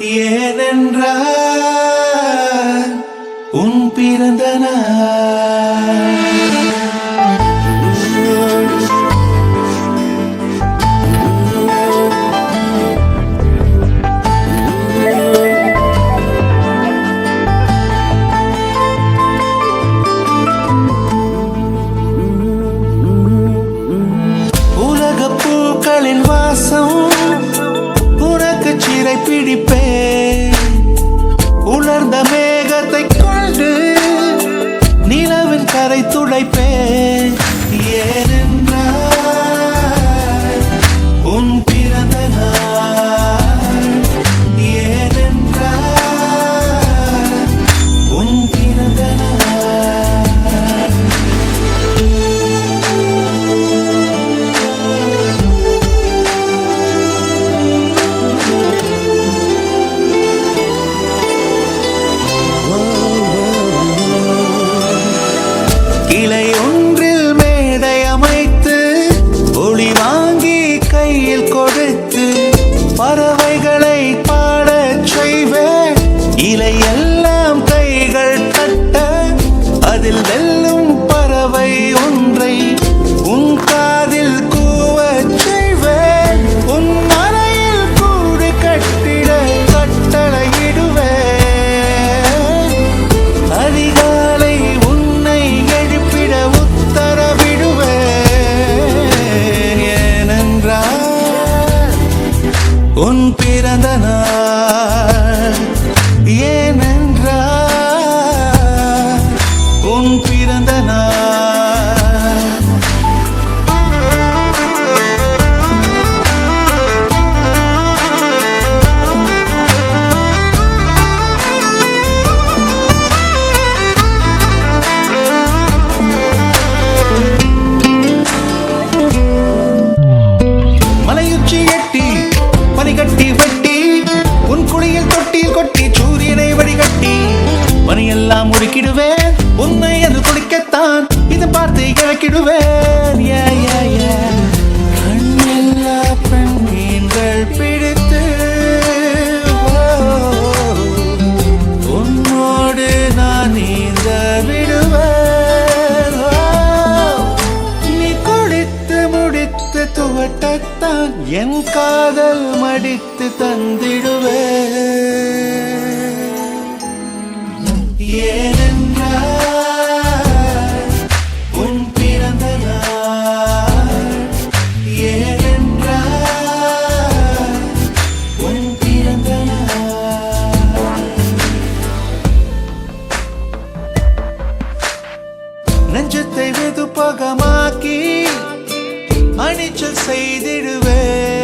ஏனென்றால் உன் பிறந்த நாள். உலகப் பூக்களின் வாசம் உனக்கு சிறை பிடிப்பேன். உலர்ந்த மேகத்தை கொண்டு நிலவின் கரை துடைப்பேன். ஏனென்றால் உன் பிறந்த நாள். ஏனென்றால் உன் பிறந்த நாள். கிளை ஒன்றில் மேடை அமைத்து ஒளி வாங்கி கையில் கொடுத்து பறவைகளை பாடச் செய்வேன். இலையெல்லாம் கைகள் தட்ட அதில் வெல்லும் பறவை ஒன்றை உன் காதில் கூவச் செய்வேன். உன் அறையில் கூடு கட்டிட கட்டளையிடுவேன். அதிகாலை உன்னை எழுப்பிட உத்தரவிடுவேன். ஏனென்றால் உன் பிறந்த நாள். ஏனென்றால் உன் பிறந்த நாள். மலையுச்சி எட்டி பனிகட்டி வெட்டி உன் குளியில் தொட்டியில் கொட்டி சூரியனை வடிகட்டி பனியெல்லாம் முறுக்கிடுவேன். உன்னை அது குளிக்கத்தான் இது பார்த்து இழக்கிடுவேன். கண்ணில்லா பெண்மீன்கள் பிடித்து உன்னோடு நான் நீந்த விடுவேன். நீ குளித்து முடித்து துவட்டத்தான் என் காதல் மடித்து தந்திடுவேன். ஏனென்றால் உன் பிறந்த நாள். ஏனென்றால் உன் பிறந்த நாள். நெஞ்சத்தை வெதுப்பகமாக்கி அணிச்சல் செய்திடுவேன்.